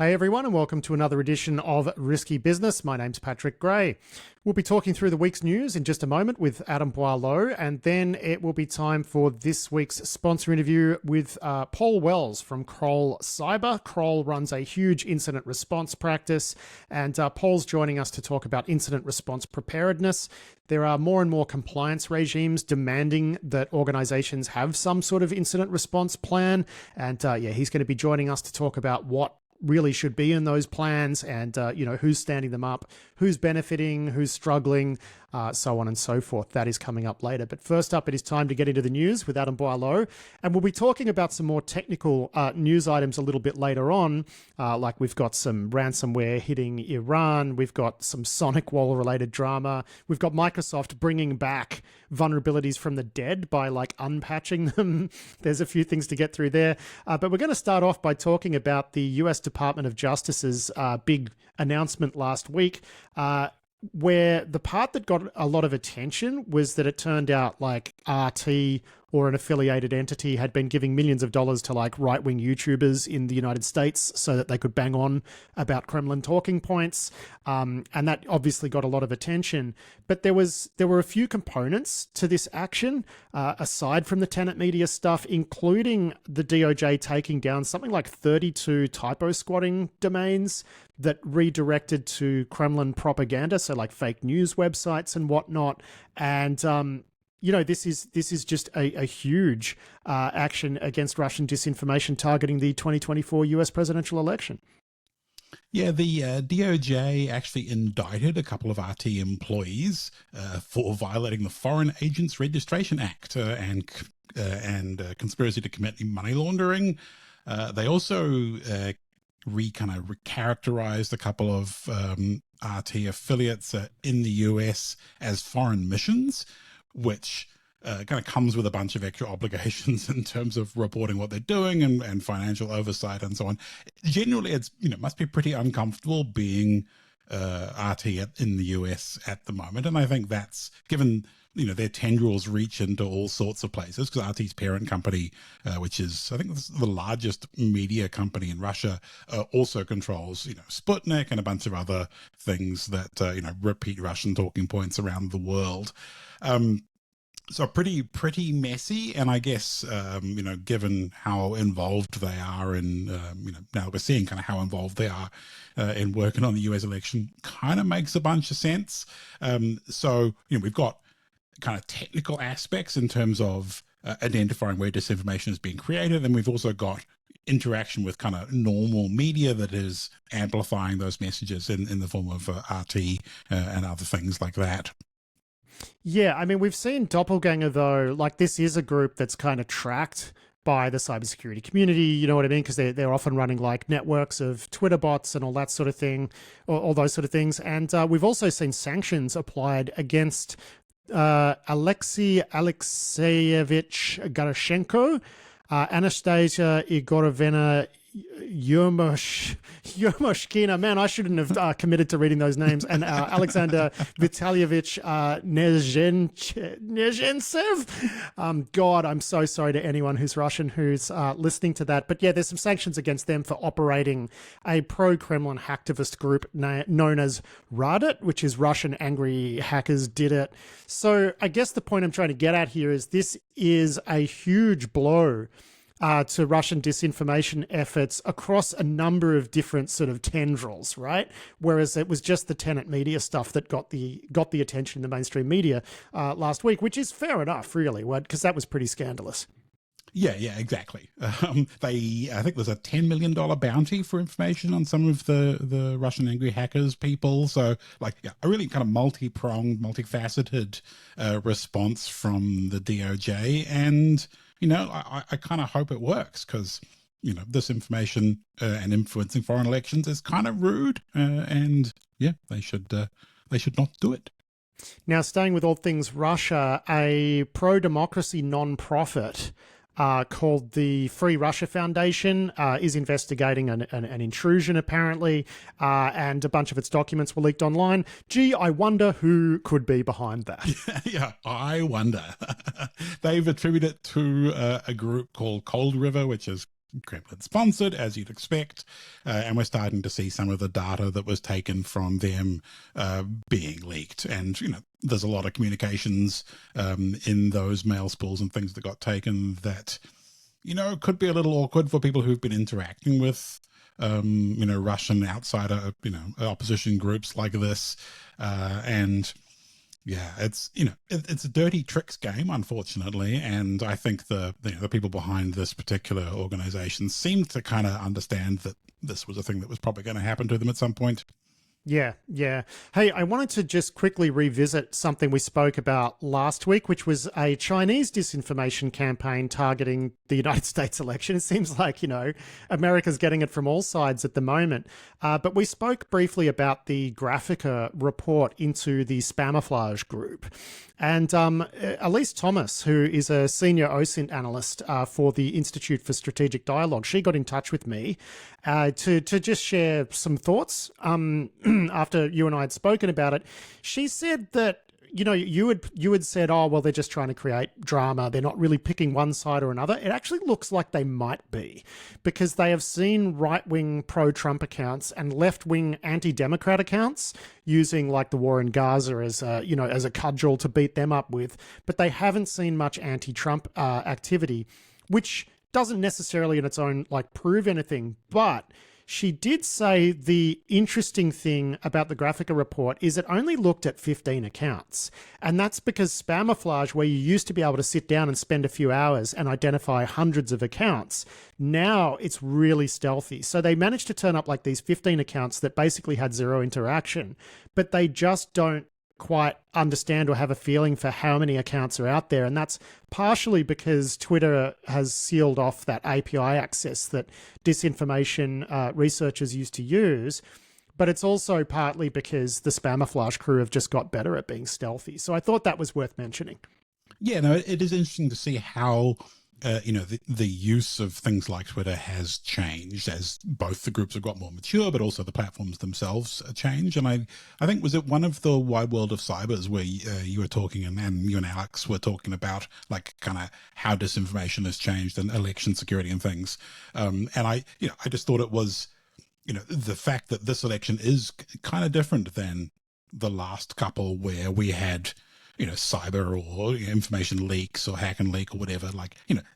Hey everyone, and welcome to another edition of Risky Business. My name's Patrick Gray. We'll be talking through the week's news in just a moment with Adam Boileau, and then it will be time for this week's sponsor interview with Paul Wells from Kroll Cyber. Kroll runs a huge incident response practice, and Paul's joining us to talk about incident response preparedness. There are more and more compliance regimes demanding that organizations have some sort of incident response plan, and he's going to be joining us to talk about what really should be in those plans and, who's standing them up, who's benefiting, who's struggling, so on and so forth. That is coming up later. But first up, it is time to get into the news with Adam Boileau. And we'll be talking about some more technical news items a little bit later on, like we've got some ransomware hitting Iran, we've got some SonicWall related drama, we've got Microsoft bringing back vulnerabilities from the dead by unpatching them. There's a few things to get through there. But we're going to start off by talking about the US Department of Justice's big announcement last week, where the part that got a lot of attention was that it turned out RT or an affiliated entity had been giving millions of dollars to right-wing YouTubers in the United States so that they could bang on about Kremlin talking points. And that obviously got a lot of attention. But there were a few components to this action, aside from the tenant media stuff, including the DOJ taking down something like 32 typo squatting domains that redirected to Kremlin propaganda, so fake news websites and whatnot. And this is just a huge action against Russian disinformation targeting the 2024 US presidential election. Yeah, the DOJ actually indicted a couple of RT employees for violating the Foreign Agents Registration Act and conspiracy to commit money laundering. They also recharacterized a couple of RT affiliates in the US as foreign missions, which kind of comes with a bunch of extra obligations in terms of reporting what they're doing and financial oversight and so on. Generally, it's must be pretty uncomfortable being RT in the US at the moment, and I think that's given their tendrils reach into all sorts of places, because RT's parent company, which is I think the largest media company in Russia, also controls Sputnik and a bunch of other things that repeat Russian talking points around the world. So pretty messy, and I guess given how involved they are in now we're seeing kind of how involved they are in working on the US election, kind of makes a bunch of sense. So we've got kind of technical aspects in terms of identifying where disinformation is being created, and we've also got interaction with kind of normal media that is amplifying those messages in the form of RT and other things like that. Yeah, I mean, we've seen Doppelganger, though, this is a group that's kind of tracked by the cybersecurity community, you know what I mean? Because they're often running networks of Twitter bots and all that sort of thing, or all those sort of things. And we've also seen sanctions applied against Alexei Alexeyevich Garashenko, Anastasia Igorovna Yermoshkina, man, I shouldn't have committed to reading those names, and Alexander Vitalyevich Nezhentsev. God, I'm so sorry to anyone who's Russian who's listening to that. But yeah, there's some sanctions against them for operating a pro-Kremlin hacktivist group known as Radit, which is Russian angry hackers did it. So I guess the point I'm trying to get at here is this is a huge blow to Russian disinformation efforts across a number of different sort of tendrils, right? Whereas it was just the tenant media stuff that got the attention in the mainstream media last week, which is fair enough, really, because that was pretty scandalous. Yeah, exactly. I think there's a $10 million bounty for information on some of the Russian angry hackers people. So a really kind of multi-pronged, multifaceted response from the DOJ. And I kind of hope it works, because, this information and influencing foreign elections is kind of rude. And yeah, they should not do it. Now, staying with all things Russia, a pro-democracy non-profit called the Free Russia Foundation is investigating an intrusion, apparently, and a bunch of its documents were leaked online. Gee, I wonder who could be behind that. Yeah, I wonder. They've attributed it to a group called Cold River, which is Kremlin sponsored, as you'd expect, and we're starting to see some of the data that was taken from them being leaked. And, there's a lot of communications in those mail spools and things that got taken that, could be a little awkward for people who've been interacting with, Russian outsider, opposition groups like this. And yeah, it's, it's a dirty tricks game, unfortunately. And I think the people behind this particular organization seemed to kind of understand that this was a thing that was probably going to happen to them at some point. Yeah, yeah. Hey, I wanted to just quickly revisit something we spoke about last week, which was a Chinese disinformation campaign targeting the United States election. It seems like, America's getting it from all sides at the moment. But we spoke briefly about the Graphica report into the Spamouflage group. And Elise Thomas, who is a senior OSINT analyst for the Institute for Strategic Dialogue, she got in touch with me to just share some thoughts after you and I had spoken about it. She said that, you had said, oh, well, they're just trying to create drama. They're not really picking one side or another. It actually looks like they might be, because they have seen right-wing pro-Trump accounts and left-wing anti-Democrat accounts using like the war in Gaza as a cudgel to beat them up with. But they haven't seen much anti-Trump activity, which doesn't necessarily in its own prove anything. But she did say the interesting thing about the Graphica report is it only looked at 15 accounts. And that's because Spamouflage, where you used to be able to sit down and spend a few hours and identify hundreds of accounts, now it's really stealthy. So they managed to turn up these 15 accounts that basically had zero interaction, but they just don't quite understand or have a feeling for how many accounts are out there. And that's partially because Twitter has sealed off that API access that disinformation researchers used to use. But it's also partly because the Spamouflage crew have just got better at being stealthy. So I thought that was worth mentioning. Yeah, no, it is interesting to see how the use of things like Twitter has changed as both the groups have got more mature, but also the platforms themselves change. And I think, was it one of the Wide World of Cybers where you were talking and you and Alex were talking about kind of how disinformation has changed and election security and things. And I just thought it was, the fact that this election is kind of different than the last couple where we had cyber or information leaks or hack and leak or whatever,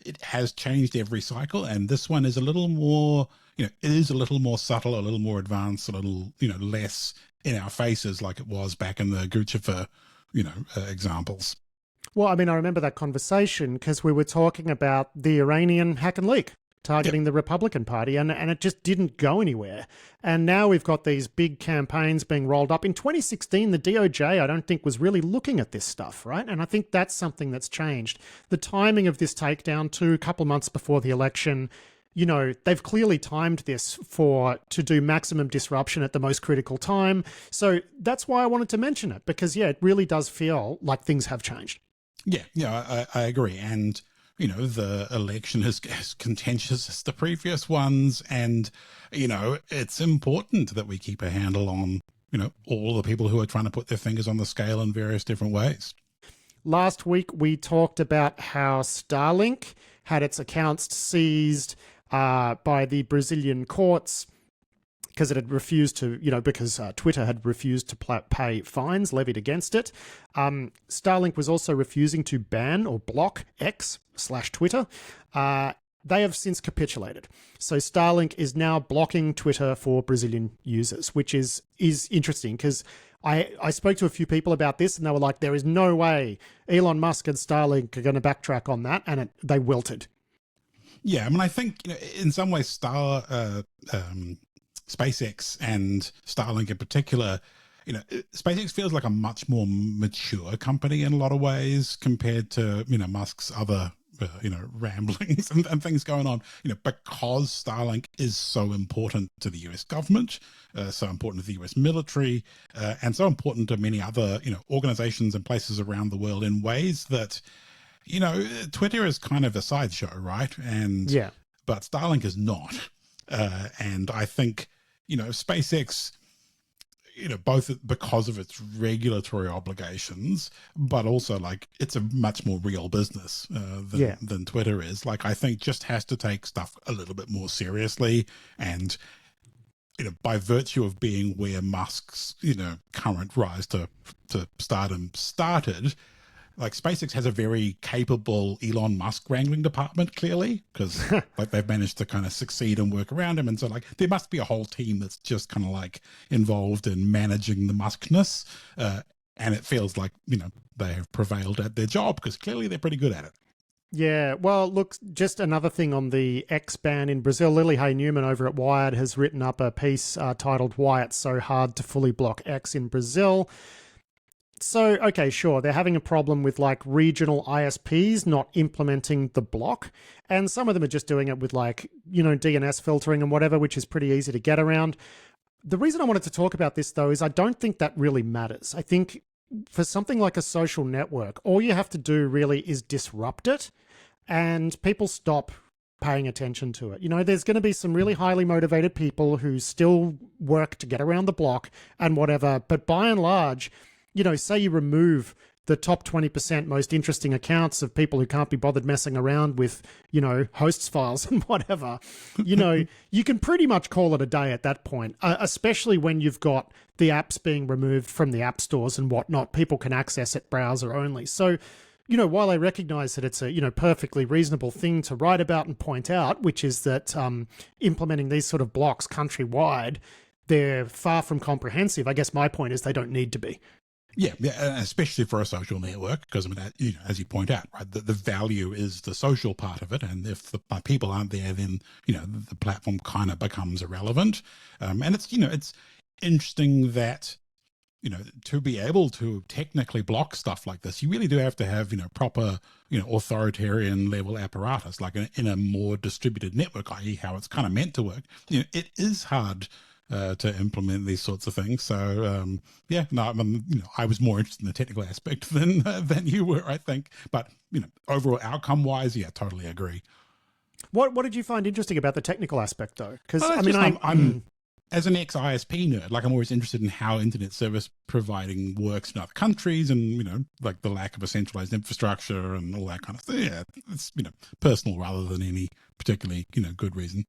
it has changed every cycle. And this one is a little more, it is a little more subtle, a little more advanced, a little, less in our faces like it was back in the Guccifer, examples. Well, I mean, I remember that conversation because we were talking about the Iranian hack and leak targeting the Republican Party, and it just didn't go anywhere. And now we've got these big campaigns being rolled up. In 2016, the DOJ, I don't think, was really looking at this stuff, right? And I think that's something that's changed. The timing of this takedown too, a couple months before the election, they've clearly timed this to do maximum disruption at the most critical time. So that's why I wanted to mention it, because, it really does feel like things have changed. Yeah, I agree. And the election is as contentious as the previous ones. And, it's important that we keep a handle on, all the people who are trying to put their fingers on the scale in various different ways. Last week, we talked about how Starlink had its accounts seized by the Brazilian courts because it had refused to, because Twitter had refused to pay fines levied against it. Starlink was also refusing to ban or block X/Twitter. They have since capitulated. So Starlink is now blocking Twitter for Brazilian users, which is interesting because I spoke to a few people about this and they were like, there is no way Elon Musk and Starlink are going to backtrack on that. And they wilted. Yeah, I mean, I think in some ways SpaceX and Starlink in particular, SpaceX feels like a much more mature company in a lot of ways compared to, Musk's other, ramblings and things going on, because Starlink is so important to the US government, so important to the US military, and so important to many other, organizations and places around the world in ways that, Twitter is kind of a sideshow, right? And but Starlink is not. And I think, SpaceX, both because of its regulatory obligations, but also like it's a much more real business than Twitter is. Like, I think just has to take stuff a little bit more seriously. And, by virtue of being where Musk's, current rise to stardom started, like SpaceX has a very capable Elon Musk wrangling department, clearly, because like they've managed to kind of succeed and work around him. And so like there must be a whole team that's just kind of like involved in managing the Muskness. And it feels like, they have prevailed at their job because clearly they're pretty good at it. Yeah, well, look, just another thing on the X ban in Brazil. Lily Hay Newman over at Wired has written up a piece titled "Why It's So Hard to Fully Block X in Brazil." So, okay, sure, they're having a problem with like regional ISPs not implementing the block. And some of them are just doing it with like, DNS filtering and whatever, which is pretty easy to get around. The reason I wanted to talk about this, though, is I don't think that really matters. I think for something like a social network, all you have to do really is disrupt it and people stop paying attention to it. There's going to be some really highly motivated people who still work to get around the block and whatever. But by and large, say you remove the top 20% most interesting accounts of people who can't be bothered messing around with, hosts files and whatever, you can pretty much call it a day at that point, especially when you've got the apps being removed from the app stores and whatnot. People can access it browser only. So, while I recognize that it's a, perfectly reasonable thing to write about and point out, which is that implementing these sort of blocks countrywide, they're far from comprehensive. I guess my point is they don't need to be. Yeah, especially for a social network, because as you point out, right, the value is the social part of it, and if the people aren't there, then the platform kind of becomes irrelevant. And it's interesting that to be able to technically block stuff like this, you really do have to have proper authoritarian level apparatus, like in a more distributed network, i.e., how it's kind of meant to work. It is hard to implement these sorts of things. So I was more interested in the technical aspect than you were, I think. But overall outcome wise, yeah, totally agree. What did you find interesting about the technical aspect, though? Because I'm as an ex-ISP nerd, like I'm always interested in how internet service providing works in other countries, and like the lack of a centralized infrastructure and all that kind of thing. Yeah, it's personal rather than any particularly good reason.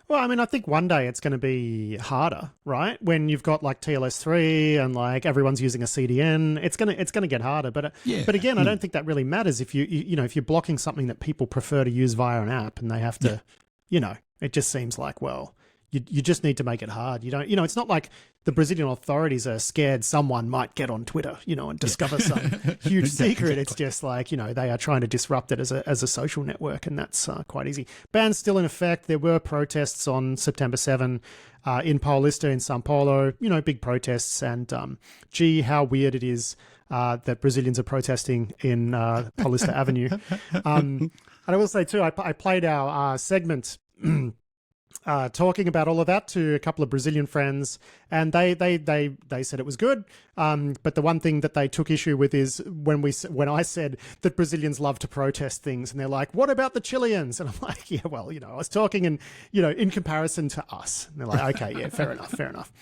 Well, I think one day it's going to be harder, right? When you've got like TLS3 and like everyone's using a CDN, it's going to get harder. But again, I don't think that really matters if if you're blocking something that people prefer to use via an app and they have to, it just seems like, well, you just need to make it hard. You don't, it's not like the Brazilian authorities are scared someone might get on Twitter, and discover some huge secret. Exactly. It's just like, they are trying to disrupt it as a social network, and that's quite easy. Ban's still in effect. There were protests on September 7 in Paulista in Sao Paulo, big protests. And gee, how weird it is that Brazilians are protesting in Paulista Avenue. And I will say too, I played our segment talking about all of that to a couple of Brazilian friends, and they said it was good. But the one thing that they took issue with is when I said that Brazilians love to protest things, and they're like, "What about the Chileans?" And I'm like, "Yeah, well, I was talking in comparison to us." And they're like, "Okay, yeah, fair enough."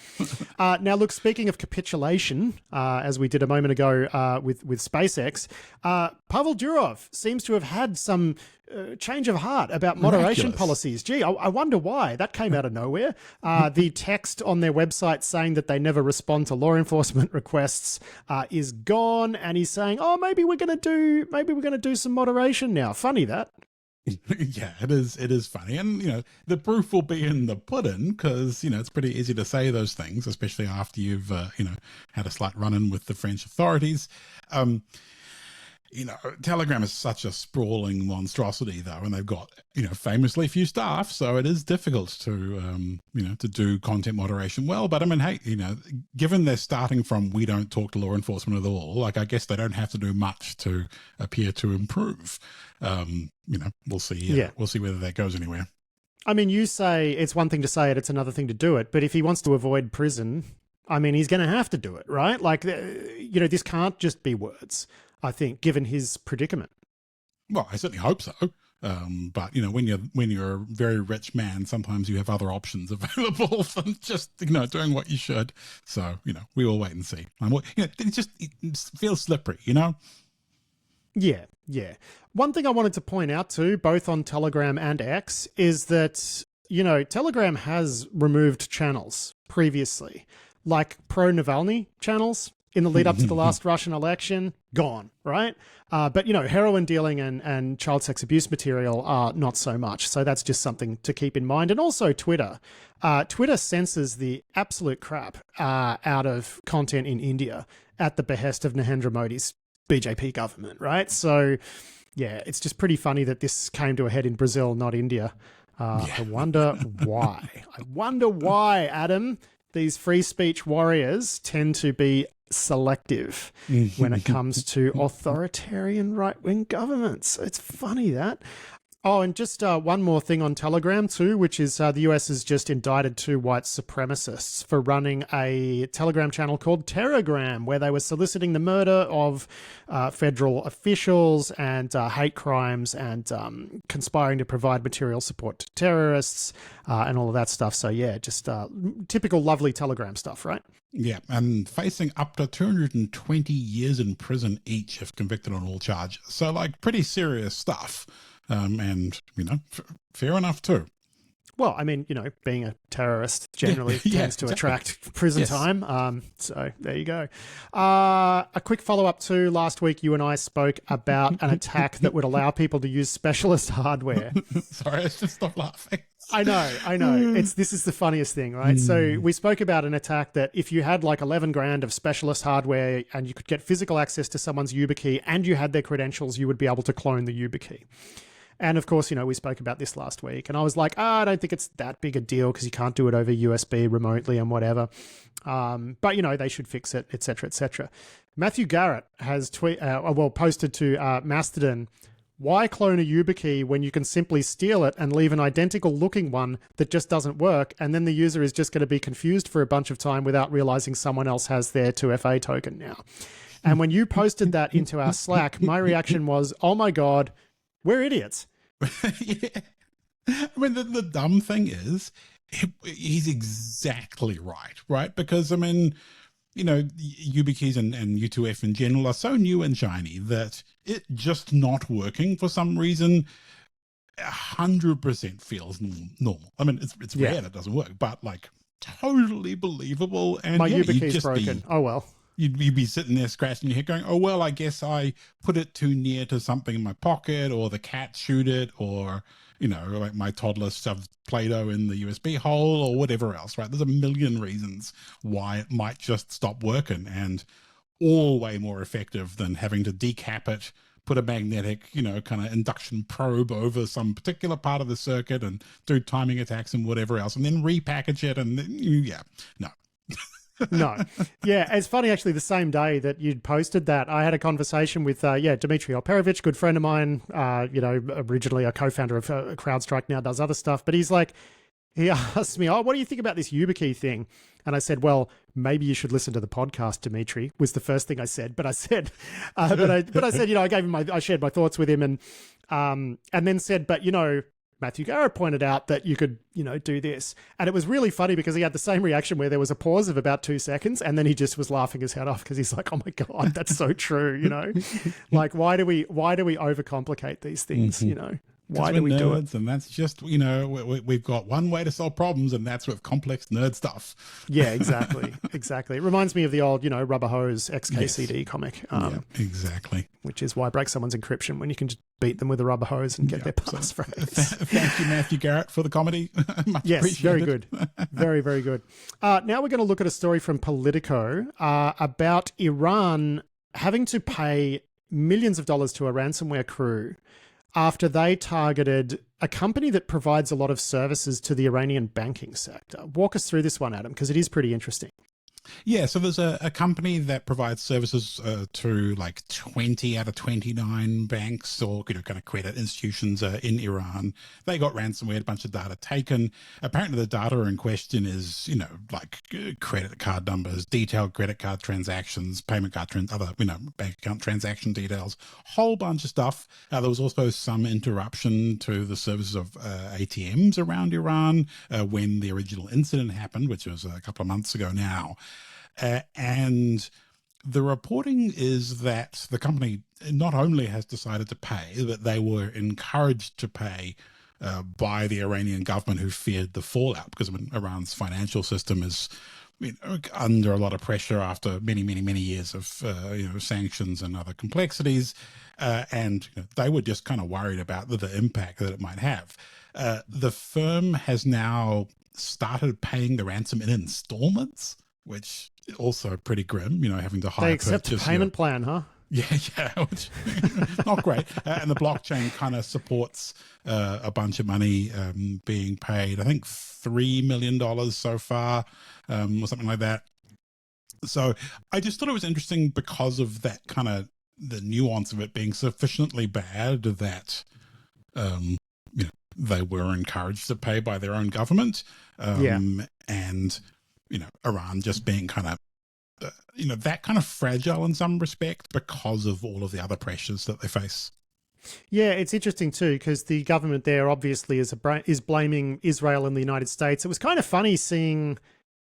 Now, look, speaking of capitulation, as we did a moment ago with SpaceX, Pavel Durov seems to have had some change of heart about moderation policies. Gee, I wonder why. That came out of nowhere. The text on their website saying that they never respond to law enforcement requests is gone, and he's saying, "Oh, maybe we're going to do some moderation now." Funny that. Yeah, it is funny, and the proof will be in the pudding, because it's pretty easy to say those things, especially after you've had a slight run-in with the French authorities. Telegram is such a sprawling monstrosity, though, and they've got, famously few staff, so it is difficult to, to do content moderation well. But hey, given they're starting from we don't talk to law enforcement at all, like I guess they don't have to do much to appear to improve. We'll see. Yeah. We'll see whether that goes anywhere. You say it's one thing to say it, it's another thing to do it. But if he wants to avoid prison, he's going to have to do it, right? Like, this can't just be words, I think, given his predicament. Well, I certainly hope so. But when you're a very rich man, sometimes you have other options available than just doing what you should. So we will wait and see. It feels slippery, Yeah. One thing I wanted to point out too, both on Telegram and X, is that Telegram has removed channels previously, like pro-Navalny channels in the lead up to the last Russian election, gone, right? But heroin dealing and child sex abuse material are not so much. So that's just something to keep in mind. And also Twitter. Twitter censors the absolute crap out of content in India at the behest of Narendra Modi's BJP government, right? So, yeah, it's just pretty funny that this came to a head in Brazil, not India. I wonder why. Adam. These free speech warriors tend to be selective when it comes to authoritarian right-wing governments. It's funny that. Oh, and just one more thing on Telegram too, which is the US has just indicted 2 white supremacists for running a Telegram channel called Terragram, where they were soliciting the murder of federal officials and hate crimes and conspiring to provide material support to terrorists and all of that stuff. So yeah, just typical lovely Telegram stuff, right? Yeah, and facing up to 220 years in prison each if convicted on all charges. So pretty serious stuff. And fair enough too. Well, I mean, being a terrorist generally tends to attract prison time. So there you go. A quick follow-up to last week, you and I spoke about an attack that would allow people to use specialist hardware. Sorry, I should stop laughing. I know. This is the funniest thing, right? So we spoke about an attack that if you had 11 grand of specialist hardware and you could get physical access to someone's YubiKey and you had their credentials, you would be able to clone the YubiKey. And of course, we spoke about this last week and I was like, I don't think it's that big a deal because you can't do it over USB remotely and whatever. But they should fix it, et cetera, et cetera. Matthew Garrett has posted to Mastodon, why clone a YubiKey when you can simply steal it and leave an identical looking one that just doesn't work, and then the user is just going to be confused for a bunch of time without realizing someone else has their 2FA token now. And when you posted that into our Slack, my reaction was, oh my God, we're idiots. Yeah. I mean, the dumb thing is, he's exactly right? Because, I mean, YubiKeys and U2F in general are so new and shiny that it just not working for some reason 100% feels normal. I mean, it's rare that it doesn't work, but totally believable. And my YubiKey's broken. Oh, well. You'd be sitting there scratching your head going, oh, well, I guess I put it too near to something in my pocket, or the cat chewed it, or, my toddler shoved Play-Doh in the USB hole, or whatever else, right? There's a million reasons why it might just stop working, and all way more effective than having to decap it, put a magnetic, kind of induction probe over some particular part of the circuit and do timing attacks and whatever else, and then repackage it. And no. No. Yeah, it's funny, actually, the same day that you'd posted that, I had a conversation with, Dmitry Alperovich, good friend of mine, originally a co-founder of CrowdStrike, now does other stuff. But he asked me, what do you think about this YubiKey thing? And I said, well, maybe you should listen to the podcast, Dmitry, was the first thing I said. But I said, I gave him I shared my thoughts with him and then said, but, Matthew Garrett pointed out that you could, do this. And it was really funny because he had the same reaction where there was a pause of about 2 seconds and then he just was laughing his head off because he's like, oh my God, that's so true, why do we overcomplicate these things, Why do we do it? And that's just, we've got one way to solve problems, and that's with complex nerd stuff. Yeah, exactly. It reminds me of the old, Rubber Hose XKCD comic. Yeah, exactly. Which is why break someone's encryption when you can just beat them with a rubber hose and get their passphrase. Thank you, Matthew Garrett, for the comedy. Much appreciated. Very good. Very, very good. Now we're going to look at a story from Politico about Iran having to pay millions of dollars to a ransomware crew after they targeted a company that provides a lot of services to the Iranian banking sector. Walk us through this one, Adam, because it is pretty interesting. Yeah, so there's a company that provides services to like 20 out of 29 banks or kind of credit institutions in Iran. They got ransomware, a bunch of data taken. Apparently the data in question is, like credit card numbers, detailed credit card transactions, payment card, other, bank account transaction details, whole bunch of stuff. There was also some interruption to the services of ATMs around Iran when the original incident happened, which was a couple of months ago now. And the reporting is that the company not only has decided to pay, but they were encouraged to pay by the Iranian government, who feared the fallout, because Iran's financial system is under a lot of pressure after many, many, many years of sanctions and other complexities. And they were just kind of worried about the impact that it might have. The firm has now started paying the ransom in installments, which also pretty grim, having to hire. They accept a payment plan, huh? Yeah, which, not great. And the blockchain kind of supports a bunch of money being paid. I think $3 million so far, or something like that. So I just thought it was interesting because of that kind of the nuance of it being sufficiently bad that they were encouraged to pay by their own government. And Iran just being kind of, that kind of fragile in some respect because of all of the other pressures that they face. Yeah, it's interesting too, because the government there obviously is blaming Israel and the United States. It was kind of funny seeing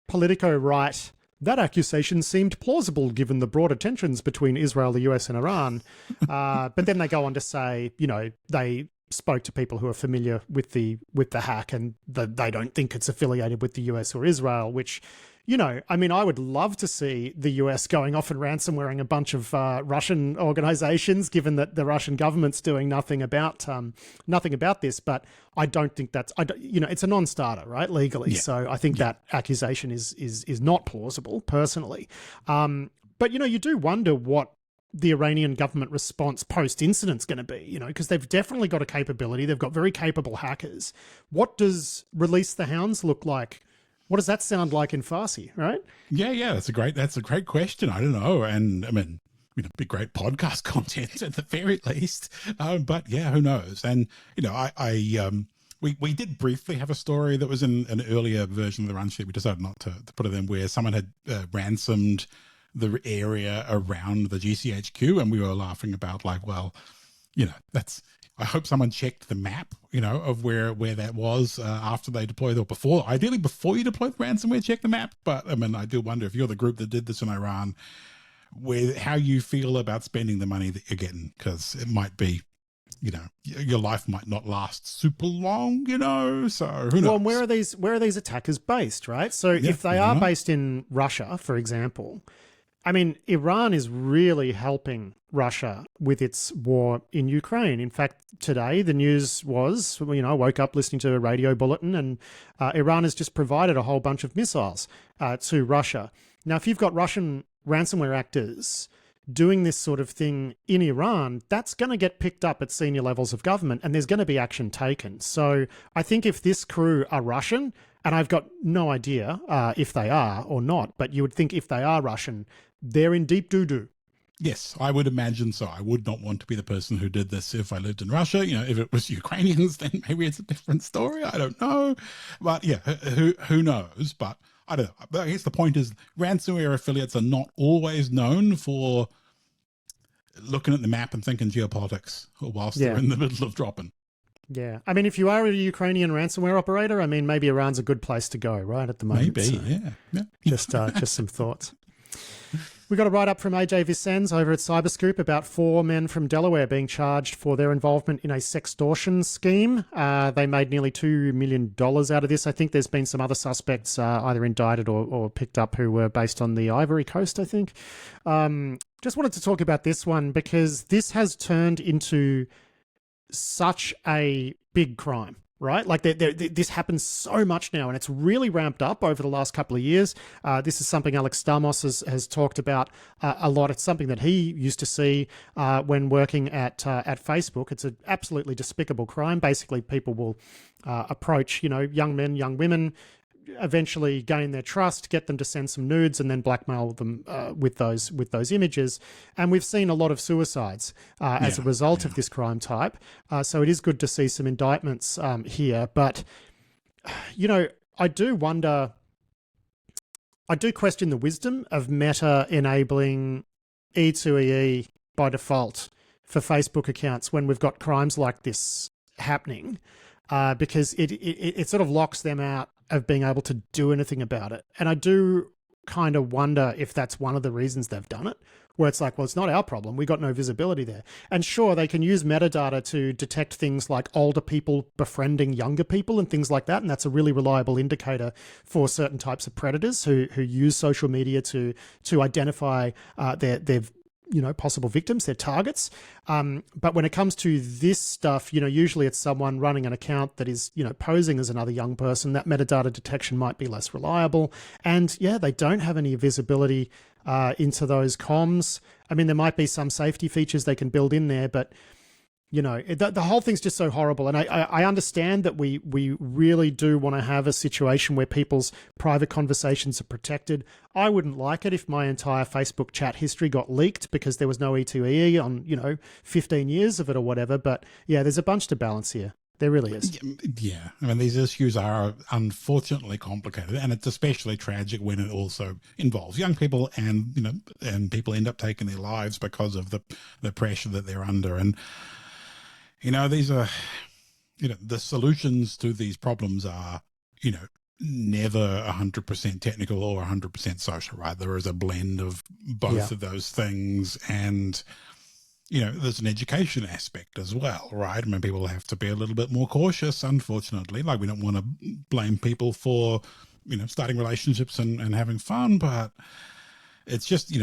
Politico write, that accusation seemed plausible given the broader tensions between Israel, the US and Iran. But then they go on to say, they spoke to people who are familiar with the hack and they don't think it's affiliated with the US or Israel, which, I would love to see the US going off and ransomwaring a bunch of Russian organizations, given that the Russian government's doing nothing about this. But I don't think it's a non-starter, right, legally. Yeah. So I think that accusation is not plausible, personally. But you do wonder what the Iranian government response post-incident's going to be, because they've definitely got a capability. They've got very capable hackers. What does Release the Hounds look like? What does that sound like in Farsi, right? Yeah, that's a great question. I don't know. And I mean, be great podcast content at the very least. But yeah, who knows? And, we did briefly have a story that was in an earlier version of the run sheet. We decided not to put it in, where someone had ransomed the area around the GCHQ, and we were laughing about like, well, I hope someone checked the map, of where that was after they deployed, or before. Ideally, before you deploy the ransomware, check the map. But I mean, I do wonder if you're the group that did this in Iran, how you feel about spending the money that you're getting, because it might be, your life might not last super long, so who knows? Well, where are these attackers based, right? So if they are based in Russia, for example, I mean, Iran is really helping Russia with its war in Ukraine. In fact, today the news was, I woke up listening to a radio bulletin, and Iran has just provided a whole bunch of missiles to Russia. Now, if you've got Russian ransomware actors doing this sort of thing in Iran, that's going to get picked up at senior levels of government, and there's going to be action taken. So I think if this crew are Russian, and I've got no idea if they are or not, but you would think if they are Russian, they're in deep doo-doo. Yes, I would imagine so. I would not want to be the person who did this if I lived in Russia. If it was Ukrainians, then maybe it's a different story. I don't know. But yeah, who knows? But I don't know. But I guess the point is ransomware affiliates are not always known for looking at the map and thinking geopolitics whilst they're in the middle of dropping. Yeah. I mean, if you are a Ukrainian ransomware operator, I mean, maybe Iran's a good place to go, right, at the moment. Maybe, so yeah. Just some thoughts. We got a write-up from AJ Vicens over at Cyberscoop about 4 men from Delaware being charged for their involvement in a sextortion scheme. They made nearly $2 million out of this. I think there's been some other suspects either indicted or picked up who were based on the Ivory Coast, I think. Just wanted to talk about this one because this has turned into such a big crime. Right? Like this happens so much now, and it's really ramped up over the last couple of years. This is something Elise Thomas has talked about a lot. It's something that he used to see when working at Facebook. It's an absolutely despicable crime. Basically, people will approach, young men, young women, eventually gain their trust, get them to send some nudes, and then blackmail them with those images. And we've seen a lot of suicides as a result of this crime type. So it is good to see some indictments here. But, I do wonder, I do question the wisdom of Meta enabling E2EE by default for Facebook accounts when we've got crimes like this happening, because it sort of locks them out of being able to do anything about it. And I do kind of wonder if that's one of the reasons they've done it, where it's like, well, it's not our problem. We got no visibility there. And sure, they can use metadata to detect things like older people befriending younger people and things like that. And that's a really reliable indicator for certain types of predators who use social media to identify their possible victims, their targets. But when it comes to this stuff, usually it's someone running an account that is, posing as another young person. That metadata detection might be less reliable. And they don't have any visibility into those comms. I mean, there might be some safety features they can build in there, but the whole thing's just so horrible. And I understand that we really do want to have a situation where people's private conversations are protected. I wouldn't like it if my entire Facebook chat history got leaked because there was no E2EE on, 15 years of it or whatever. But there's a bunch to balance here. There really is. Yeah. I mean, these issues are unfortunately complicated, and it's especially tragic when it also involves young people and, and people end up taking their lives because of the pressure that they're under. And, these are, the solutions to these problems are, never 100% technical or 100% social, right? There is a blend of both of those things. And, there's an education aspect as well, right? I mean, people have to be a little bit more cautious, unfortunately. Like, we don't want to blame people for, starting relationships and having fun, but it's just,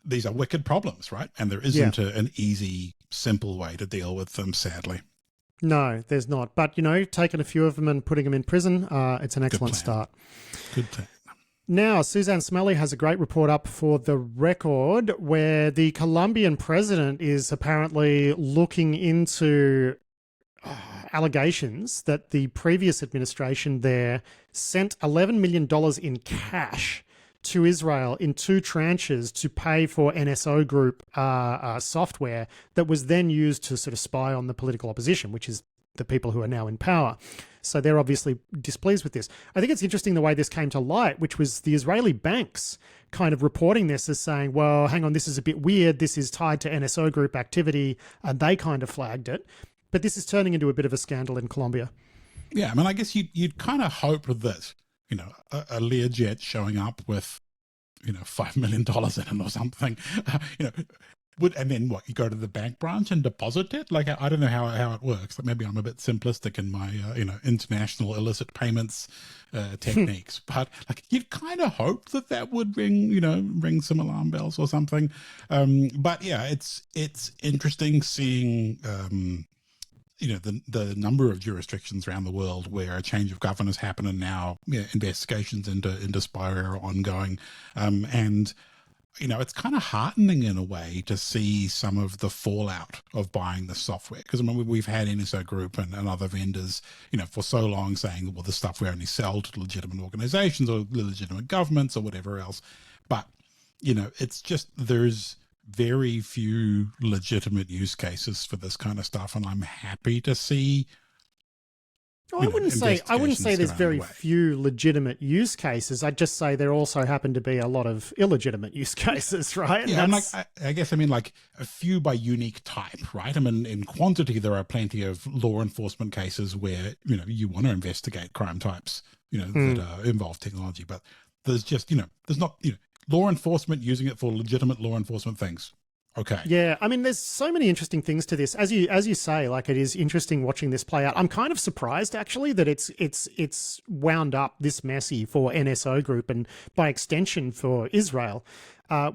these are wicked problems, right? And there isn't an easy, simple way to deal with them, sadly. No, there's not. But, taking a few of them and putting them in prison, it's an excellent start. Good plan. Now, Suzanne Smelly has a great report up for The Record where the Colombian president is apparently looking into allegations that the previous administration there sent $11 million in cash to Israel in 2 tranches to pay for NSO group software that was then used to sort of spy on the political opposition, which is the people who are now in power. So they're obviously displeased with this. I think it's interesting the way this came to light, which was the Israeli banks kind of reporting this as saying, well, hang on, this is a bit weird. This is tied to NSO group activity, and they kind of flagged it. But this is turning into a bit of a scandal in Colombia. Yeah, I mean, I guess you'd kind of hope that, a Learjet showing up with, $5 million in it or something, and then what, you go to the bank branch and deposit it? Like, I don't know how it works. Like, maybe I'm a bit simplistic in my, international illicit payments techniques, but like, you'd kind of hope that would ring some alarm bells or something. But yeah, it's interesting seeing, the number of jurisdictions around the world where a change of governance happened, and now investigations into spyware are ongoing. And it's kind of heartening in a way to see some of the fallout of buying the software. Because, I mean, we've had NSO Group and other vendors, for so long saying, well, the stuff we only sell to legitimate organizations or legitimate governments or whatever else. But, it's just, there's very few legitimate use cases for this kind of stuff. And I'm happy to see I wouldn't say there's very few legitimate use cases. I'd just say there also happen to be a lot of illegitimate use cases, right? Yeah, I guess I mean like a few by unique type, right? I mean, in quantity, there are plenty of law enforcement cases where, you want to investigate crime types, that involve technology, but there's just, there's not, law enforcement using it for legitimate law enforcement things. Okay. Yeah, I mean, there's so many interesting things to this. As you say, like, it is interesting watching this play out. I'm kind of surprised actually that it's wound up this messy for NSO Group and by extension for Israel.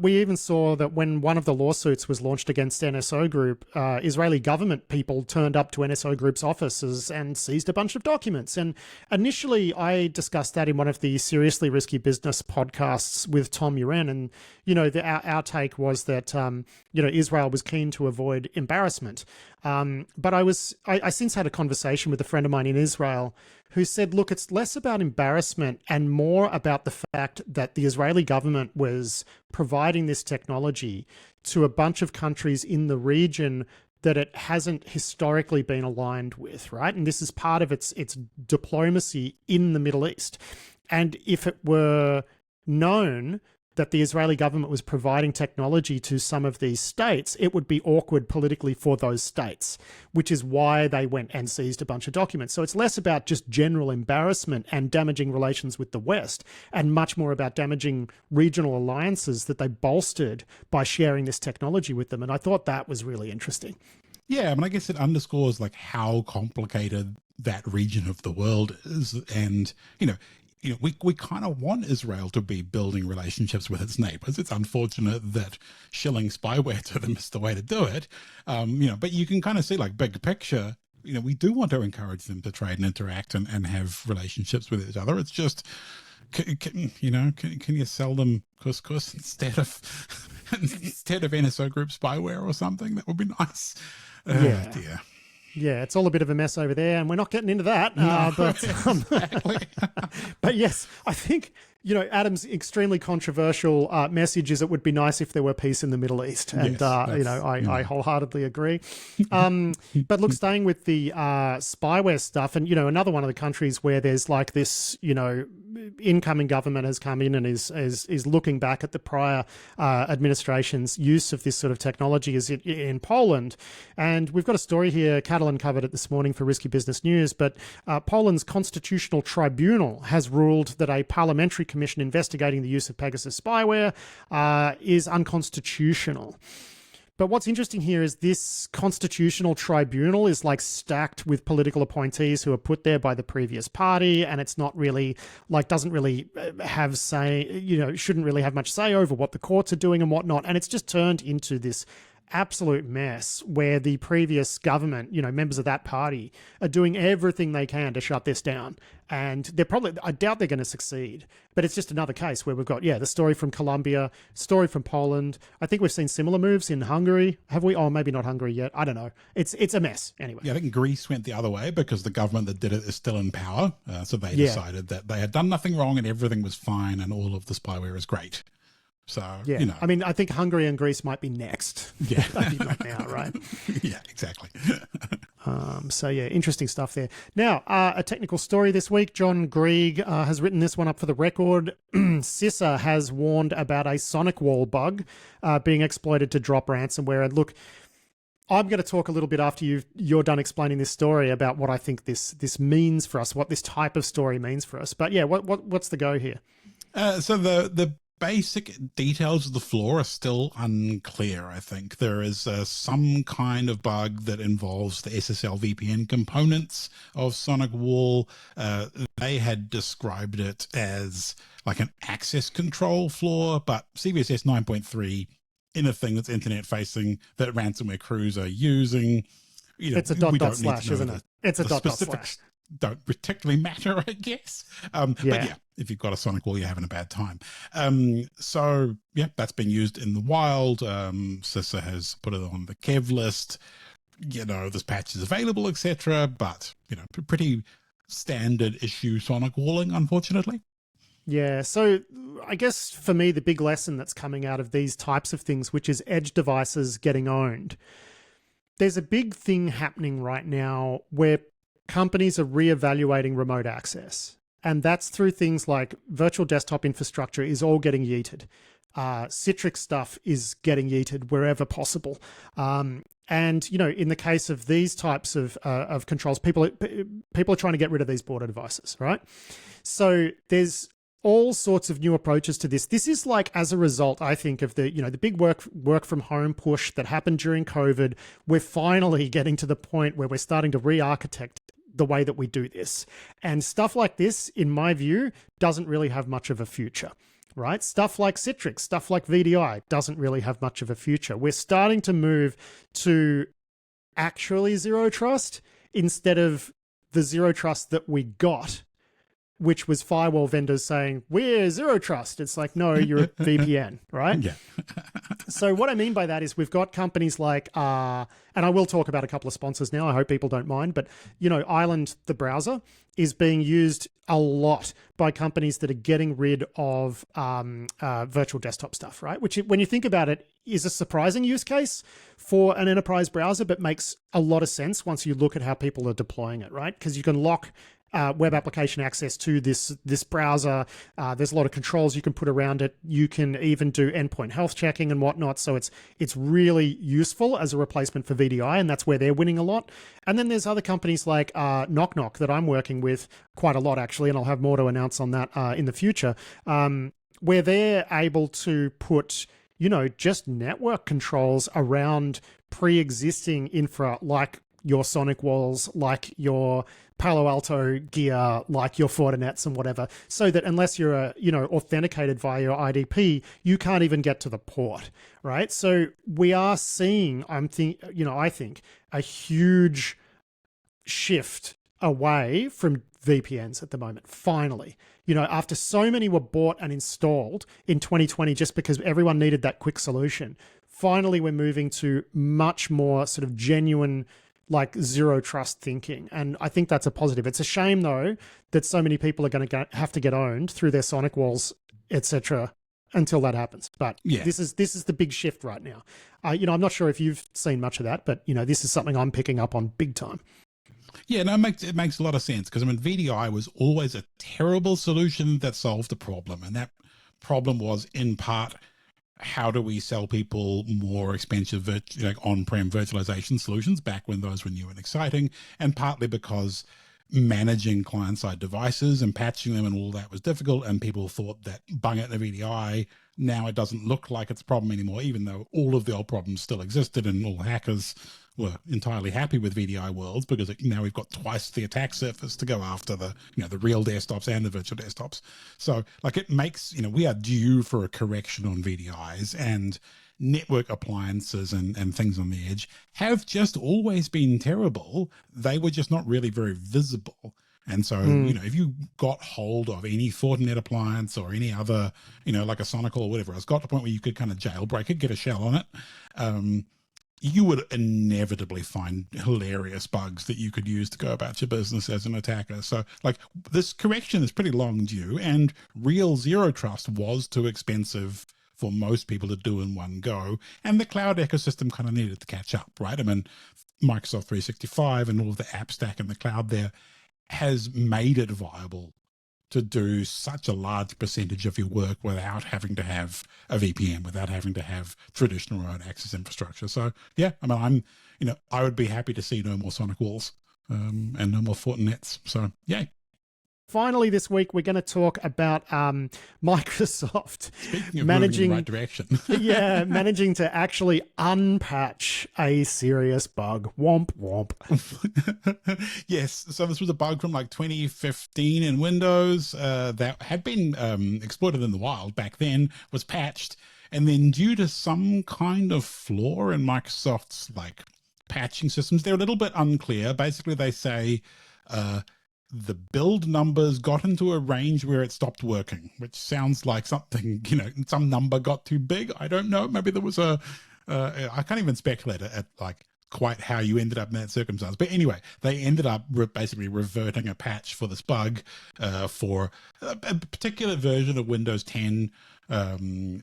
We even saw that when one of the lawsuits was launched against NSO Group, Israeli government people turned up to NSO Group's offices and seized a bunch of documents. And initially, I discussed that in one of the Seriously Risky Business podcasts with Tom Uren. And, our take was that, Israel was keen to avoid embarrassment. But I since had a conversation with a friend of mine in Israel who said, look, it's less about embarrassment and more about the fact that the Israeli government was providing this technology to a bunch of countries in the region that it hasn't historically been aligned with, right? And this is part of its diplomacy in the Middle East. And if it were known that the Israeli government was providing technology to some of these states, it would be awkward politically for those states, which is why they went and seized a bunch of documents. So it's less about just general embarrassment and damaging relations with the West, and much more about damaging regional alliances that they bolstered by sharing this technology with them. And I thought that was really interesting. Yeah, I mean, I guess it underscores like how complicated that region of the world is. And, we kind of want Israel to be building relationships with its neighbors. It's unfortunate that shilling spyware to them is the way to do it. But you can kind of see, like, big picture, we do want to encourage them to trade and interact and have relationships with each other. It's just, can you sell them couscous instead of NSO group spyware or something? That would be nice. Yeah. Dear. Yeah, it's all a bit of a mess over there, and we're not getting into that. No, Exactly. But yes, I think, Adam's extremely controversial message is it would be nice if there were peace in the Middle East. And, I wholeheartedly agree. But look, staying with the spyware stuff, and, another one of the countries where there's like this, incoming government has come in and is looking back at the prior administration's use of this sort of technology is in Poland. And we've got a story here. Catalan covered it this morning for Risky Business News, but Poland's Constitutional Tribunal has ruled that a parliamentary commission investigating the use of Pegasus spyware is unconstitutional. But what's interesting here is this constitutional tribunal is like stacked with political appointees who are put there by the previous party, and it's not really doesn't really have say, shouldn't really have much say over what the courts are doing and whatnot. And it's just turned into this absolute mess where the previous government, members of that party are doing everything they can to shut this down. And I doubt they're going to succeed, but it's just another case where we've got, the story from Colombia, story from Poland. I think we've seen similar moves in Hungary. Have we? Oh, maybe not Hungary yet. I don't know. It's a mess anyway. Yeah, I think Greece went the other way because the government that did it is still in power. So they decided that they had done nothing wrong and everything was fine and all of the spyware is great. So, I mean, I think Hungary and Greece might be next. Yeah. Maybe not now, right? Yeah, exactly. Interesting stuff there. Now, a technical story this week. John Grieg has written this one up for the record. CISA has warned about a SonicWall bug being exploited to drop ransomware. And look, I'm going to talk a little bit after you're done explaining this story about what I think this means for us, what this type of story means for us. But yeah, what's the go here? So the basic details of the flaw are still unclear, I think. There is some kind of bug that involves the SSL VPN components of SonicWall. They had described it as like an access control flaw, but CVSS 9.3, anything that's internet facing that ransomware crews are using, it's a dot slash, isn't it? It's a dot slash. Don't particularly matter, I guess. But yeah, if you've got a SonicWall, you're having a bad time. So yeah, that's been used in the wild. CISA has put it on the KEV list. This patch is available, etc. But pretty standard issue SonicWalling, unfortunately. Yeah, so I guess for me, the big lesson that's coming out of these types of things, which is edge devices getting owned, there's a big thing happening right now where companies are reevaluating remote access. And that's through things like virtual desktop infrastructure is all getting yeeted. Citrix stuff is getting yeeted wherever possible. And, in the case of these types of controls, people are trying to get rid of these border devices, right? So there's all sorts of new approaches to this. This is like as a result, I think, of the big work from home push that happened during COVID. We're finally getting to the point where we're starting to re-architect the way that we do this. And stuff like this, in my view, doesn't really have much of a future, right? Stuff like Citrix, stuff like VDI doesn't really have much of a future. We're starting to move to actually zero trust instead of the zero trust that we got which was firewall vendors saying, we're zero trust. It's like, no, you're a VPN, right? Yeah. So what I mean by that is we've got companies like, and I will talk about a couple of sponsors now. I hope people don't mind. But, Island, the browser, is being used a lot by companies that are getting rid of virtual desktop stuff, right? Which, when you think about it, is a surprising use case for an enterprise browser, but makes a lot of sense once you look at how people are deploying it, right? Because you can lock web application access to this browser. There's a lot of controls you can put around it. You can even do endpoint health checking and whatnot. So it's really useful as a replacement for VDI, and that's where they're winning a lot. And then there's other companies like Knock Knock that I'm working with quite a lot, actually, and I'll have more to announce on that in the future, where they're able to put just network controls around pre-existing infra, like your SonicWalls, like your Palo Alto gear, like your Fortinets and whatever, so that unless you're authenticated via your IDP, you can't even get to the port, right? So we are seeing, I think, a huge shift away from VPNs at the moment, finally. After so many were bought and installed in 2020 just because everyone needed that quick solution, finally we're moving to much more sort of genuine, like zero trust thinking. And I think that's a positive. It's a shame, though, that so many people are going to have to get owned through their SonicWalls, etc., until that happens. But yeah, this is the big shift right now. I'm not sure if you've seen much of that, but this is something I'm picking up on big time. Yeah, no, it makes a lot of sense, because VDI was always a terrible solution that solved a problem, and that problem was in part, how do we sell people more expensive on-prem virtualization solutions back when those were new and exciting, and partly because managing client-side devices and patching them and all that was difficult, and people thought that bung it in the VDI, now it doesn't look like it's a problem anymore, even though all of the old problems still existed and all hackers were entirely happy with VDI worlds, because now we've got twice the attack surface to go after the real desktops and the virtual desktops. So it makes, we are due for a correction on VDIs, and network appliances and things on the edge have just always been terrible. They were just not really very visible. And so, if you got hold of any Fortinet appliance or any other, like a SonicWall or whatever, it's got to the point where you could kind of jailbreak it, get a shell on it, you would inevitably find hilarious bugs that you could use to go about your business as an attacker. So this correction is pretty long due, and real zero trust was too expensive for most people to do in one go. And the cloud ecosystem kind of needed to catch up, right? Microsoft 365 and all of the app stack in the cloud there has made it viable to do such a large percentage of your work without having to have a VPN, without having to have traditional remote access infrastructure. So yeah, I would be happy to see no more SonicWalls and no more Fortinets. So yay. Finally, this week, we're going to talk about Microsoft managing in the right direction. Yeah, managing to actually unpatch a serious bug. Womp womp. Yes, so this was a bug from 2015 in Windows that had been exploited in the wild back then, was patched, and then due to some kind of flaw in Microsoft's patching systems, they're a little bit unclear. Basically, they say the build numbers got into a range where it stopped working, which sounds like something, some number got too big. I don't know. Maybe there was I can't even speculate at quite how you ended up in that circumstance. But anyway, they ended up basically reverting a patch for this bug for a particular version of Windows 10. And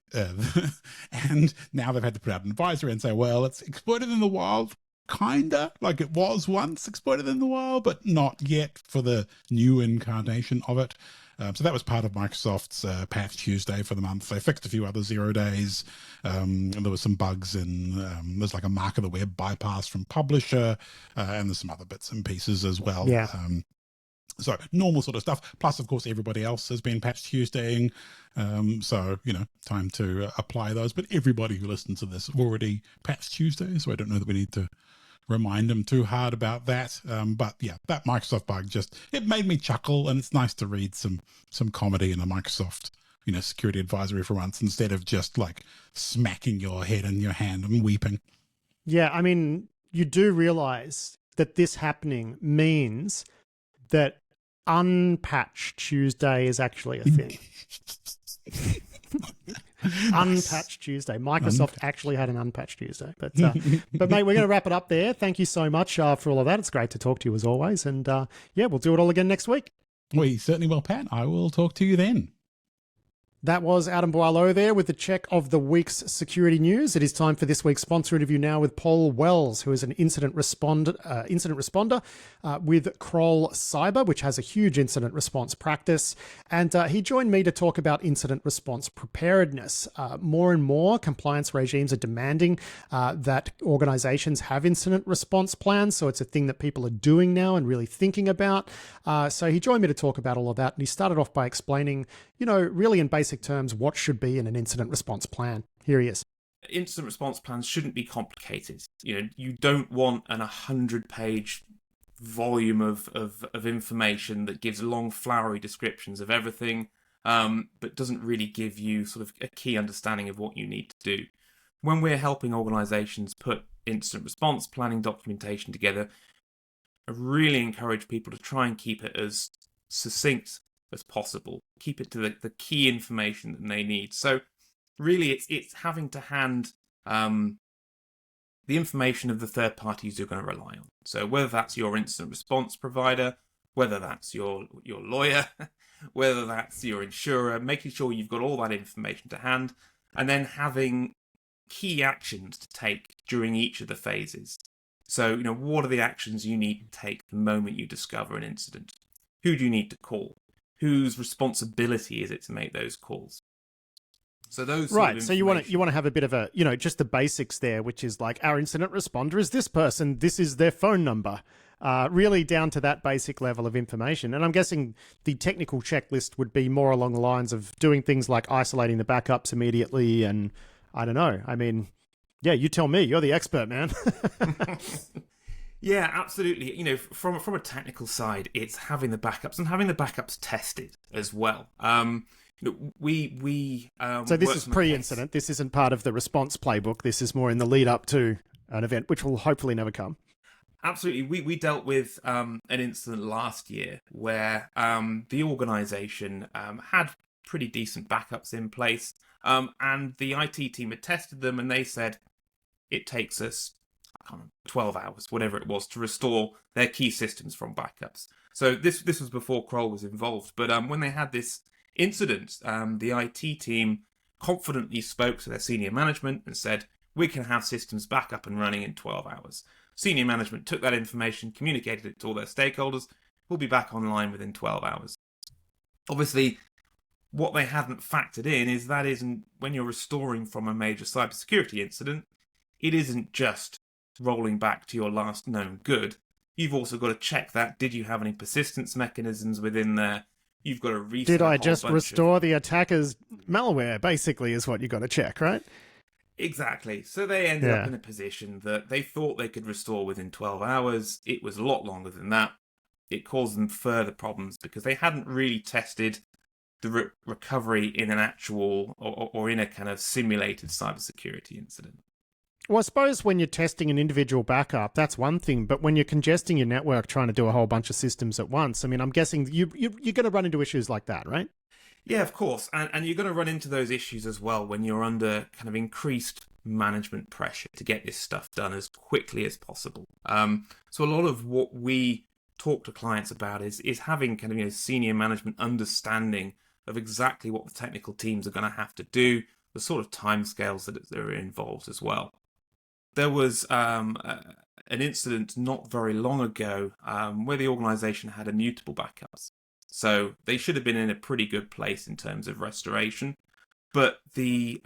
now they've had to put out an advisory and say, well, it's exploited in the wild. Kinda like it was once exploited in the wild, but not yet for the new incarnation of it. So that was part of Microsoft's Patch Tuesday for the month. They fixed a few other 0 days. And there was some bugs in, there's a mark of the web bypass from publisher, and there's some other bits and pieces as well. Yeah. So normal sort of stuff. Plus, of course, everybody else has been Patch Tuesdaying. So, time to apply those. But everybody who listens to this already Patch Tuesday, so I don't know that we need to remind them too hard about that. But yeah, that Microsoft bug it made me chuckle, and it's nice to read some comedy in a Microsoft, security advisory for once, instead of just smacking your head in your hand and weeping. Yeah, you do realize that this happening means that Unpatched Tuesday is actually a thing. Unpatched Tuesday. Microsoft actually had an Unpatched Tuesday. But mate, we're going to wrap it up there. Thank you so much for all of that. It's great to talk to you as always. And we'll do it all again next week. We certainly will, Pat. I will talk to you then. That was Adam Boileau there with the check of the week's security news. It is time for this week's sponsor interview now with Paul Wells, who is an incident responder with Kroll Cyber, which has a huge incident response practice. And he joined me to talk about incident response preparedness. More and more compliance regimes are demanding that organizations have incident response plans. So it's a thing that people are doing now and really thinking about. So he joined me to talk about all of that. And he started off by explaining, really in basic terms, what should be in an incident response plan. Here he is. Incident response plans shouldn't be complicated. You don't want an 100-page volume of information that gives long, flowery descriptions of everything, but doesn't really give you sort of a key understanding of what you need to do. When we're helping organizations put incident response planning documentation together, I really encourage people to try and keep it as succinct as possible. Keep it to the key information that they need. So really it's having to hand the information of the third parties you're going to rely on. So whether that's your incident response provider, whether that's your lawyer, whether that's your insurer, making sure you've got all that information to hand, and then having key actions to take during each of the phases. So, what are the actions you need to take the moment you discover an incident? Who do you need to call? Whose responsibility is it to make those calls? So those right. So you want to have a bit of a just the basics there, which is like our incident responder is this person, this is their phone number, really down to that basic level of information. And I'm guessing the technical checklist would be more along the lines of doing things like isolating the backups immediately, and I don't know. I mean, yeah, you tell me. You're the expert, man. Yeah, absolutely. From a technical side, it's having the backups and having the backups tested as well. We so this is pre-incident. This isn't part of the response playbook. This is more in the lead up to an event, which will hopefully never come. Absolutely. We dealt with an incident last year where the organisation had pretty decent backups in place, and the IT team had tested them, and they said it takes us 12 hours, whatever it was, to restore their key systems from backups. So this was before Kroll was involved. But when they had this incident, the IT team confidently spoke to their senior management and said, we can have systems back up and running in 12 hours. Senior management took that information, communicated it to all their stakeholders. We'll be back online within 12 hours. Obviously, what they hadn't factored in is that isn't, when you're restoring from a major cybersecurity incident, it isn't just rolling back to your last known good. You've also got to check that. Did you have any persistence mechanisms within there? You've got to reset. Did I just restore the attacker's malware, basically, is what you got to check, right? Exactly. So they ended up in a position that they thought they could restore within 12 hours. It was a lot longer than that. It caused them further problems because they hadn't really tested the recovery in an actual or in a kind of simulated cybersecurity incident. Well, I suppose when you're testing an individual backup, that's one thing. But when you're congesting your network trying to do a whole bunch of systems at once, I mean, I'm guessing you're going to run into issues like that, right? Yeah, of course. And you're going to run into those issues as well when you're under kind of increased management pressure to get this stuff done as quickly as possible. So a lot of what we talk to clients about is having kind of senior management understanding of exactly what the technical teams are going to have to do, the sort of timescales that are involved as well. There was an incident not very long ago where the organisation had immutable backups. So they should have been in a pretty good place in terms of restoration. But the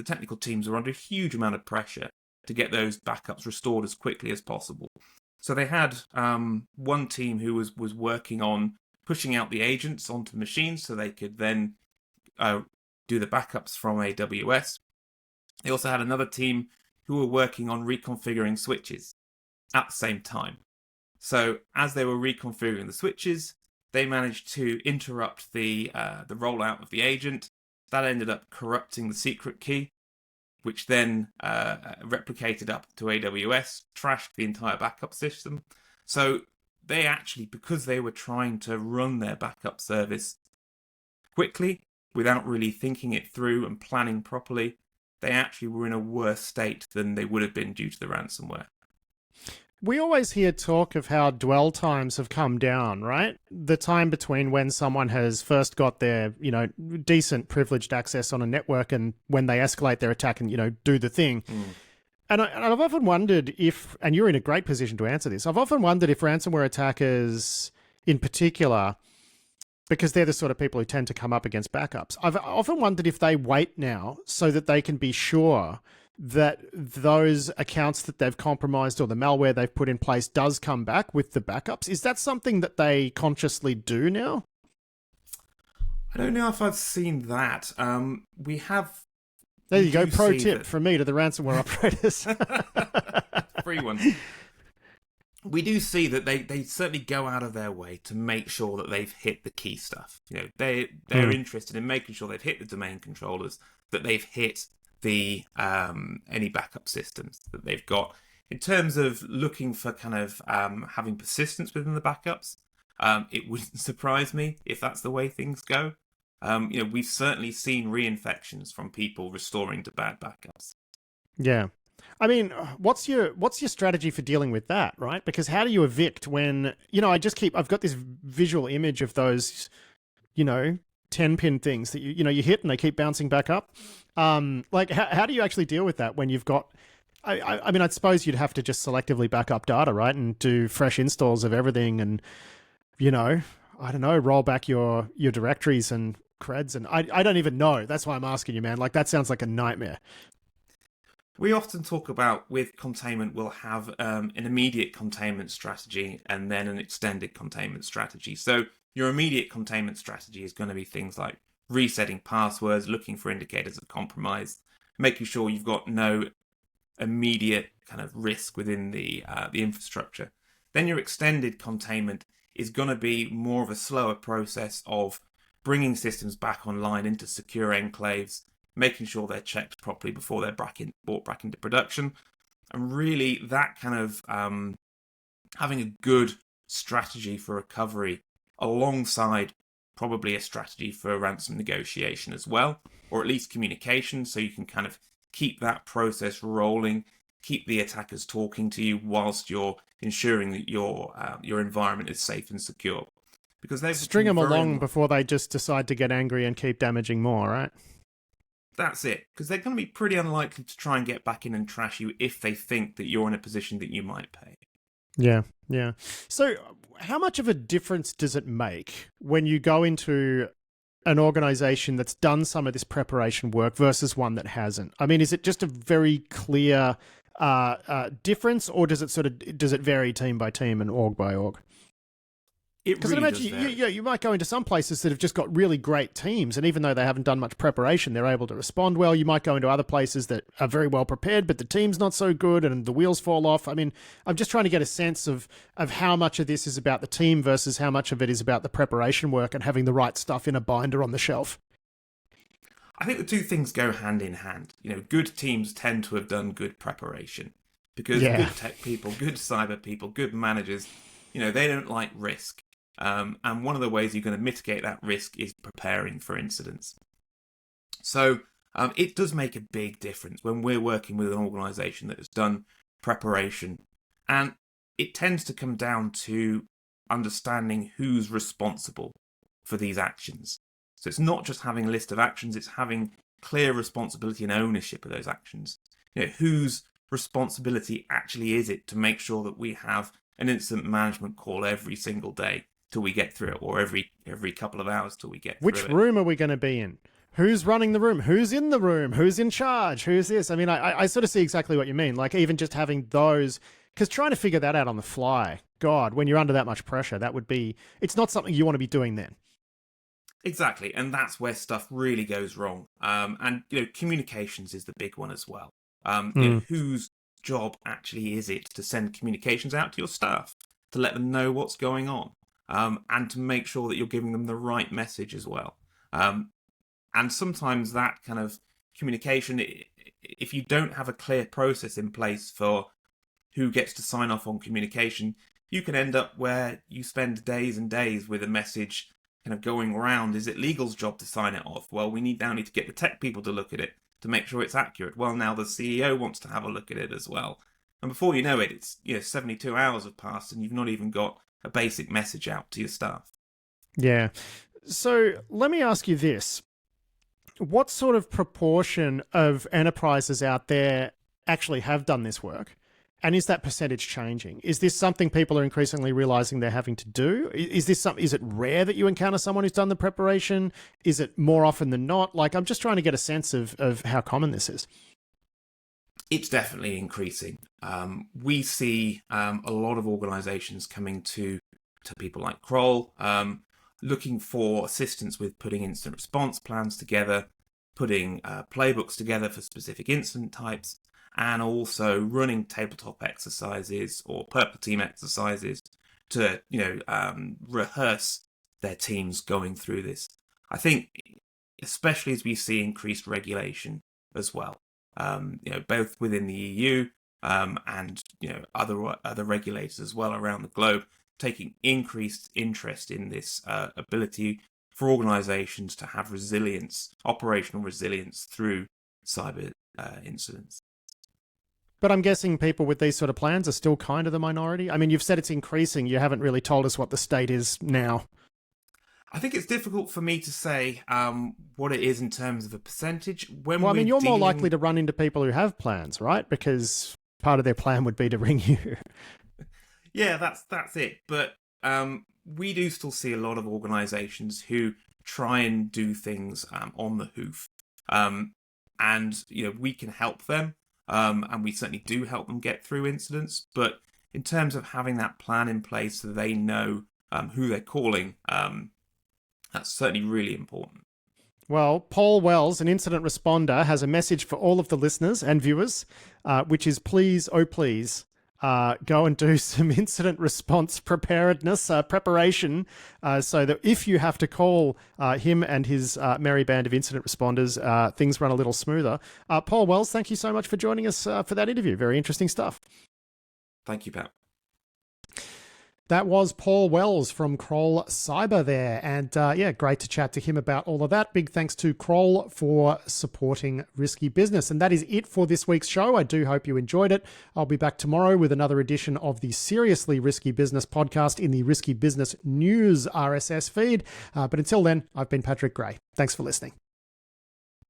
technical teams were under a huge amount of pressure to get those backups restored as quickly as possible. So they had one team who was working on pushing out the agents onto the machines so they could then do the backups from AWS. They also had another team who were working on reconfiguring switches at the same time. So as they were reconfiguring the switches, they managed to interrupt the rollout of the agent. That ended up corrupting the secret key, which then replicated up to AWS, trashed the entire backup system. So they actually, because they were trying to run their backup service quickly without really thinking it through and planning properly, they actually were in a worse state than they would have been due to the ransomware. We always hear talk of how dwell times have come down, right? The time between when someone has first got their, decent privileged access on a network and when they escalate their attack and, do the thing. And I've often wondered if, and you're in a great position to answer this, I've often wondered if ransomware attackers in particular, because they're the sort of people who tend to come up against backups, I've often wondered if they wait now so that they can be sure that those accounts that they've compromised or the malware they've put in place does come back with the backups. Is that something that they consciously do now? I don't know if I've seen that. We have... There you go, pro tip from me to the ransomware operators. Free one. We do see that they certainly go out of their way to make sure that they've hit the key stuff. They're interested in making sure they've hit the domain controllers, that they've hit the any backup systems that they've got. In terms of looking for kind of having persistence within the backups, it wouldn't surprise me if that's the way things go. We've certainly seen reinfections from people restoring to bad backups. Yeah. I mean, what's your strategy for dealing with that, right? Because how do you evict when, I've got this visual image of those, 10-pin things that you hit and they keep bouncing back up. How do you actually deal with that when you've got, I mean, I suppose you'd have to just selectively back up data, right? And do fresh installs of everything and, I don't know, roll back your directories and creds. And I don't even know. That's why I'm asking you, man. That sounds like a nightmare. We often talk about, with containment, we'll have an immediate containment strategy and then an extended containment strategy. So your immediate containment strategy is going to be things like resetting passwords, looking for indicators of compromise, making sure you've got no immediate kind of risk within the infrastructure. Then your extended containment is going to be more of a slower process of bringing systems back online into secure enclaves, making sure they're checked properly before they're brought back into production. And really that kind of having a good strategy for recovery alongside probably a strategy for ransom negotiation as well, or at least communication, so you can kind of keep that process rolling, keep the attackers talking to you whilst you're ensuring that your environment is safe and secure. Because they've string them along before they just decide to get angry and keep damaging more, right? That's it, because they're going to be pretty unlikely to try and get back in and trash you if they think that you're in a position that you might pay. Yeah. So how much of a difference does it make when you go into an organization that's done some of this preparation work versus one that hasn't? I mean, is it just a very clear difference, or does it vary team by team and org by org? Because Really I imagine you might go into some places that have just got really great teams, and even though they haven't done much preparation, they're able to respond well. You might go into other places that are very well prepared, but the team's not so good and the wheels fall off. I mean, I'm just trying to get a sense of how much of this is about the team versus how much of it is about the preparation work and having the right stuff in a binder on the shelf. I think the two things go hand in hand. Good teams tend to have done good preparation because good tech people, good cyber people, good managers, they don't like risk. And one of the ways you're going to mitigate that risk is preparing for incidents. So it does make a big difference when we're working with an organization that has done preparation. And it tends to come down to understanding who's responsible for these actions. So it's not just having a list of actions, it's having clear responsibility and ownership of those actions. Whose responsibility actually is it to make sure that we have an incident management call every single day till we get through it, or every couple of hours till we get through it. Which room are we going to be in? Who's running the room? Who's in the room? Who's in charge? Who's this? I mean, I sort of see exactly what you mean. Even just having those, because trying to figure that out on the fly, God, when you're under that much pressure, it's not something you want to be doing then. Exactly, and that's where stuff really goes wrong. And communications is the big one as well. Whose job actually is it to send communications out to your staff to let them know what's going on? And to make sure that you're giving them the right message as well. And sometimes that kind of communication, if you don't have a clear process in place for who gets to sign off on communication, you can end up where you spend days and days with a message kind of going around. Is it legal's job to sign it off? Well, we now need to get the tech people to look at it to make sure it's accurate. Well, now the CEO wants to have a look at it as well. And before you know it, it's 72 hours have passed and you've not even got a basic message out to your staff. Yeah. So let me ask you this. What sort of proportion of enterprises out there actually have done this work? And is that percentage changing? Is this something people are increasingly realizing they're having to do? Is it rare that you encounter someone who's done the preparation? Is it more often than not? Like, I'm just trying to get a sense of how common this is. It's definitely increasing. We see a lot of organizations coming to people like Kroll, looking for assistance with putting incident response plans together, putting playbooks together for specific incident types, and also running tabletop exercises or purple team exercises to, rehearse their teams going through this. I think, especially as we see increased regulation as well, both within the EU and other regulators as well around the globe, taking increased interest in this ability for organizations to have resilience, operational resilience through cyber incidents. But I'm guessing people with these sort of plans are still kind of the minority. I mean, you've said it's increasing. You haven't really told us what the state is now. I think it's difficult for me to say what it is in terms of a percentage. You're more likely to run into people who have plans, right? Because part of their plan would be to ring you. Yeah, that's it. But we do still see a lot of organizations who try and do things on the hoof. And we can help them. And we certainly do help them get through incidents. But in terms of having that plan in place so they know who they're calling, that's certainly really important. Well, Paul Wells, an incident responder, has a message for all of the listeners and viewers, which is please, oh please, go and do some incident response preparation, so that if you have to call him and his merry band of incident responders, things run a little smoother. Paul Wells, thank you so much for joining us for that interview. Very interesting stuff. Thank you, Pat. That was Paul Wells from Kroll Cyber there. And great to chat to him about all of that. Big thanks to Kroll for supporting Risky Business. And that is it for this week's show. I do hope you enjoyed it. I'll be back tomorrow with another edition of the Seriously Risky Business podcast in the Risky Business News RSS feed. But until then, I've been Patrick Gray. Thanks for listening.